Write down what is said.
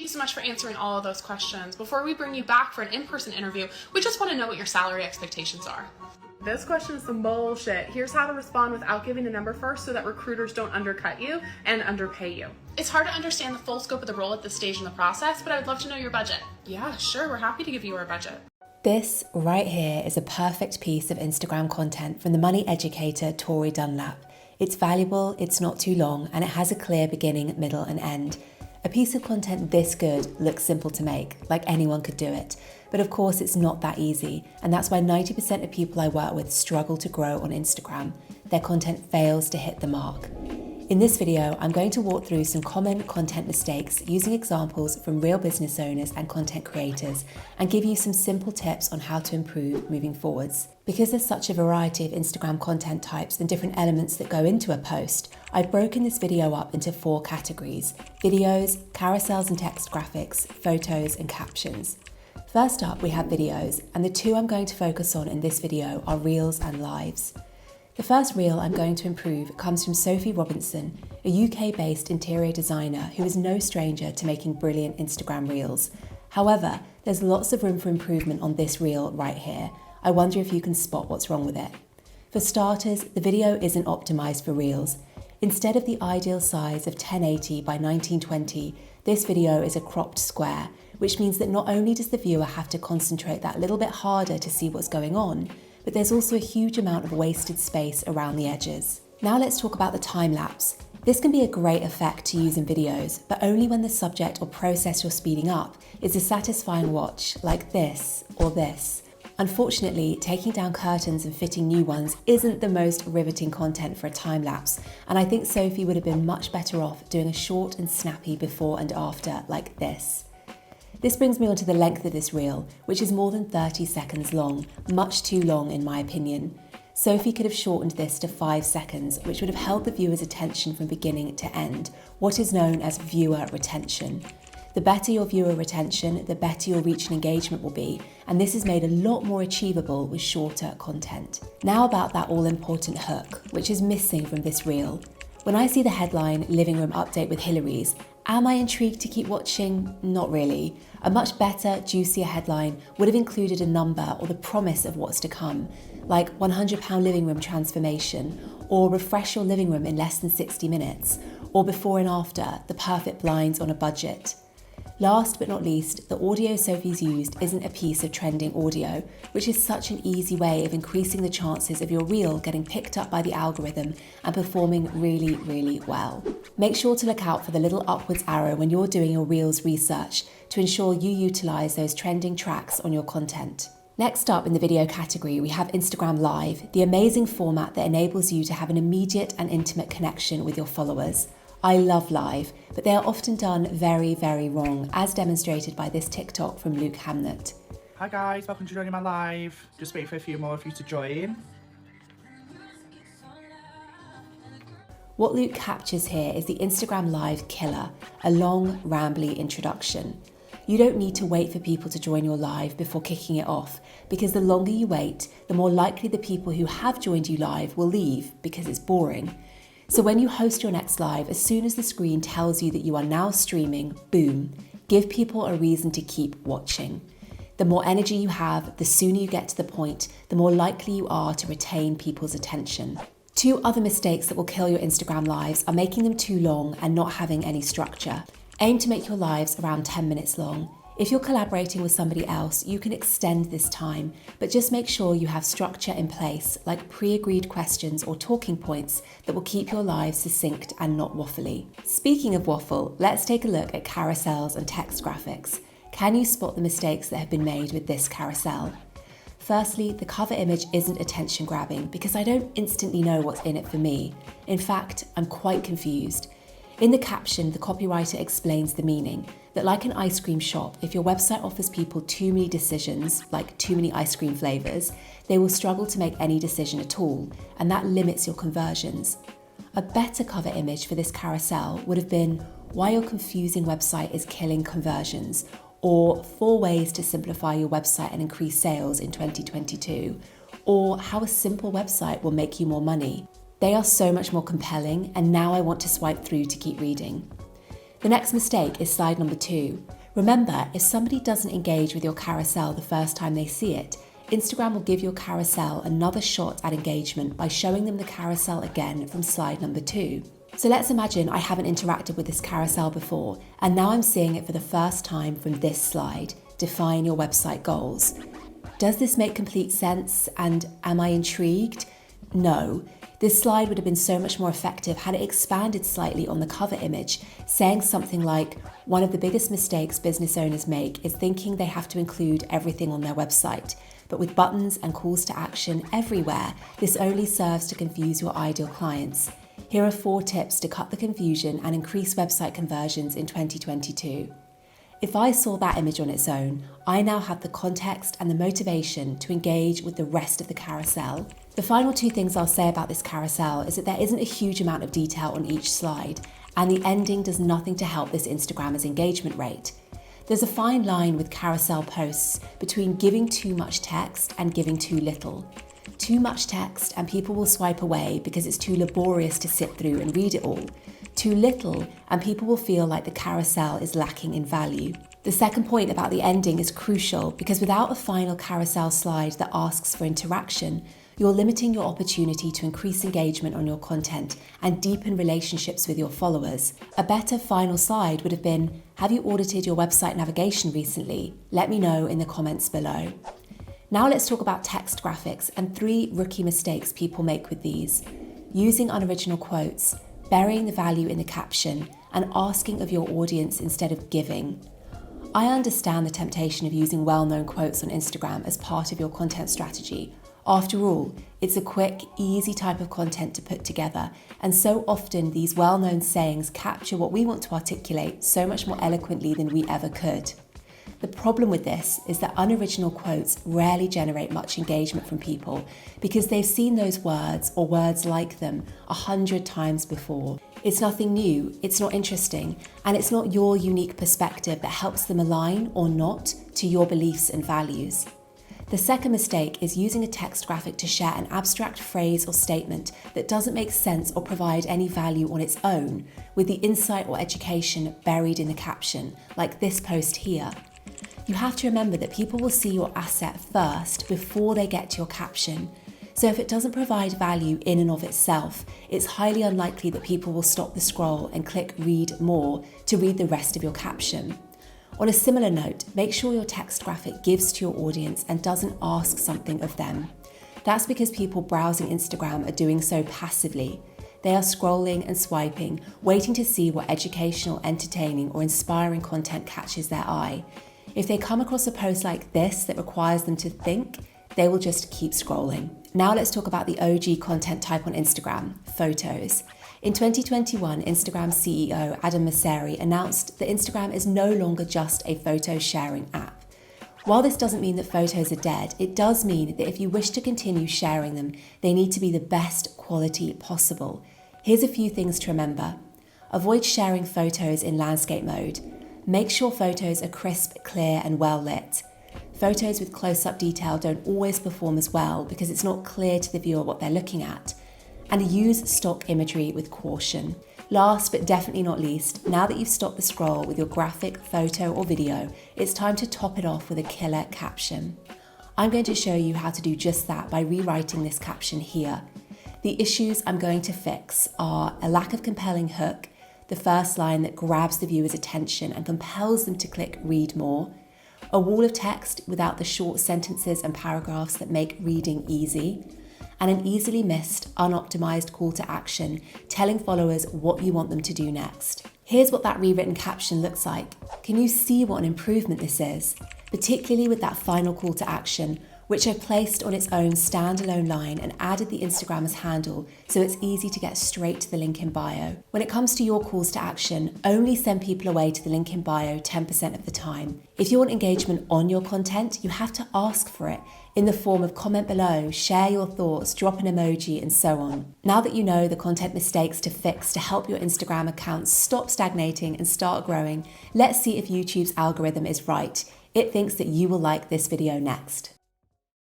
you so much for answering all of those questions. Before we bring you back for an in-person interview, we just want to know what your salary expectations are. This question is some bullshit. Here's how to respond without giving a number first so that recruiters don't undercut you and underpay you. It's hard to understand the full scope of the role at this stage in the process, but I would love to know your budget. Yeah, sure, we're happy to give you our budget. This right here is a perfect piece of Instagram content from the money educator Tori Dunlap. It's valuable, it's not too long, and it has a clear beginning, middle, and end. A piece of content this good looks simple to make, like anyone could do it. But of course, it's not that easy, and that's why 90% of people I work with struggle to grow on Instagram. Their content fails to hit the mark. In this video, I'm going to walk through some common content mistakes using examples from real business owners and content creators, and give you some simple tips on how to improve moving forwards. Because there's such a variety of Instagram content types and different elements that go into a post, I've broken this video up into 4 categories: videos, carousels and text graphics, photos, and captions. First up, we have videos, and the 2 I'm going to focus on in this video are Reels and Lives. The first reel I'm going to improve comes from Sophie Robinson, a UK-based interior designer who is no stranger to making brilliant Instagram reels. However, there's lots of room for improvement on this reel right here. I wonder if you can spot what's wrong with it. For starters, the video isn't optimized for reels. Instead of the ideal size of 1080 by 1920, this video is a cropped square, which means that not only does the viewer have to concentrate that little bit harder to see what's going on, but there's also a huge amount of wasted space around the edges. Now let's talk about the time lapse. This can be a great effect to use in videos, but only when the subject or process you're speeding up is a satisfying watch, like this or this. Unfortunately, taking down curtains and fitting new ones isn't the most riveting content for a time lapse, and I think Sophie would have been much better off doing a short and snappy before and after like this. This brings me on to the length of this reel, which is more than 30 seconds long, much too long in my opinion. Sophie could have shortened this to 5 seconds, which would have held the viewer's attention from beginning to end, what is known as viewer retention. The better your viewer retention, the better your reach and engagement will be, and this is made a lot more achievable with shorter content. Now about that all-important hook, which is missing from this reel. When I see the headline, Living Room Update with Hillary's, am I intrigued to keep watching? Not really. A much better, juicier headline would have included a number or the promise of what's to come, like £100 living room transformation, or refresh your living room in less than 60 minutes, or before and after, the perfect blinds on a budget. Last but not least, the audio Sophie's used isn't a piece of trending audio, which is such an easy way of increasing the chances of your reel getting picked up by the algorithm and performing really, really well. Make sure to look out for the little upwards arrow when you're doing your reels research to ensure you utilize those trending tracks on your content. Next up in the video category, we have Instagram Live, the amazing format that enables you to have an immediate and intimate connection with your followers. I love live, but they are often done very, very wrong, as demonstrated by this TikTok from Luke Hamnet. Hi guys, welcome to joining my live. Just wait for a few more of you to join. What Luke captures here is the Instagram Live killer, a long, rambly introduction. You don't need to wait for people to join your live before kicking it off, because the longer you wait, the more likely the people who have joined you live will leave because it's boring. So when you host your next live, as soon as the screen tells you that you are now streaming, boom, give people a reason to keep watching. The more energy you have, the sooner you get to the point, the more likely you are to retain people's attention. 2 other mistakes that will kill your Instagram lives are making them too long and not having any structure. Aim to make your lives around 10 minutes long. If you're collaborating with somebody else, you can extend this time, but just make sure you have structure in place, like pre-agreed questions or talking points that will keep your live succinct and not waffly. Speaking of waffle, let's take a look at carousels and text graphics. Can you spot the mistakes that have been made with this carousel? Firstly, the cover image isn't attention grabbing because I don't instantly know what's in it for me. In fact, I'm quite confused. In the caption, the copywriter explains the meaning, that like an ice cream shop, if your website offers people too many decisions, like too many ice cream flavours, they will struggle to make any decision at all, and that limits your conversions. A better cover image for this carousel would have been why your confusing website is killing conversions, or 4 ways to simplify your website and increase sales in 2022, or how a simple website will make you more money. They are so much more compelling, and now I want to swipe through to keep reading. The next mistake is slide number 2. Remember, if somebody doesn't engage with your carousel the first time they see it, Instagram will give your carousel another shot at engagement by showing them the carousel again from slide number 2. So let's imagine I haven't interacted with this carousel before, and now I'm seeing it for the first time from this slide, Define Your Website Goals. Does this make complete sense, and am I intrigued? No. This slide would have been so much more effective had it expanded slightly on the cover image, saying something like, one of the biggest mistakes business owners make is thinking they have to include everything on their website. But with buttons and calls to action everywhere, this only serves to confuse your ideal clients. Here are 4 tips to cut the confusion and increase website conversions in 2022. If I saw that image on its own, I now have the context and the motivation to engage with the rest of the carousel. The final 2 things I'll say about this carousel is that there isn't a huge amount of detail on each slide, and the ending does nothing to help this Instagrammer's engagement rate. There's a fine line with carousel posts between giving too much text and giving too little. Too much text and people will swipe away because it's too laborious to sit through and read it all. Too little and people will feel like the carousel is lacking in value. The second point about the ending is crucial because without a final carousel slide that asks for interaction, you're limiting your opportunity to increase engagement on your content and deepen relationships with your followers. A better final slide would have been, have you audited your website navigation recently? Let me know in the comments below. Now let's talk about text graphics and 3 rookie mistakes people make with these. Using unoriginal quotes, burying the value in the caption, and asking of your audience instead of giving. I understand the temptation of using well-known quotes on Instagram as part of your content strategy. After all, it's a quick, easy type of content to put together, and so often these well-known sayings capture what we want to articulate so much more eloquently than we ever could. The problem with this is that unoriginal quotes rarely generate much engagement from people because they've seen those words or words like them 100 times before. It's nothing new, it's not interesting, and it's not your unique perspective that helps them align or not to your beliefs and values. The second mistake is using a text graphic to share an abstract phrase or statement that doesn't make sense or provide any value on its own, with the insight or education buried in the caption, like this post here. You have to remember that people will see your asset first before they get to your caption. So if it doesn't provide value in and of itself, it's highly unlikely that people will stop the scroll and click read more to read the rest of your caption. On a similar note, make sure your text graphic gives to your audience and doesn't ask something of them. That's because people browsing Instagram are doing so passively. They are scrolling and swiping, waiting to see what educational, entertaining, or inspiring content catches their eye. If they come across a post like this that requires them to think, they will just keep scrolling. Now let's talk about the OG content type on Instagram, photos. In 2021, Instagram CEO Adam Mosseri announced that Instagram is no longer just a photo sharing app. While this doesn't mean that photos are dead, it does mean that if you wish to continue sharing them, they need to be the best quality possible. Here's a few things to remember. Avoid sharing photos in landscape mode. Make sure photos are crisp, clear, and well lit. Photos with close-up detail don't always perform as well because it's not clear to the viewer what they're looking at. And use stock imagery with caution. Last but definitely not least, now that you've stopped the scroll with your graphic, photo, or video, it's time to top it off with a killer caption. I'm going to show you how to do just that by rewriting this caption here. The issues I'm going to fix are a lack of compelling hook, the first line that grabs the viewer's attention and compels them to click read more, a wall of text without the short sentences and paragraphs that make reading easy, and an easily missed, unoptimized call to action telling followers what you want them to do next. Here's what that rewritten caption looks like. Can you see what an improvement this is? Particularly with that final call to action, which I've placed on its own standalone line and added the Instagrammer's handle so it's easy to get straight to the link in bio. When it comes to your calls to action, only send people away to the link in bio 10% of the time. If you want engagement on your content, you have to ask for it in the form of comment below, share your thoughts, drop an emoji, and so on. Now that you know the content mistakes to fix to help your Instagram account stop stagnating and start growing, let's see if YouTube's algorithm is right. It thinks that you will like this video next.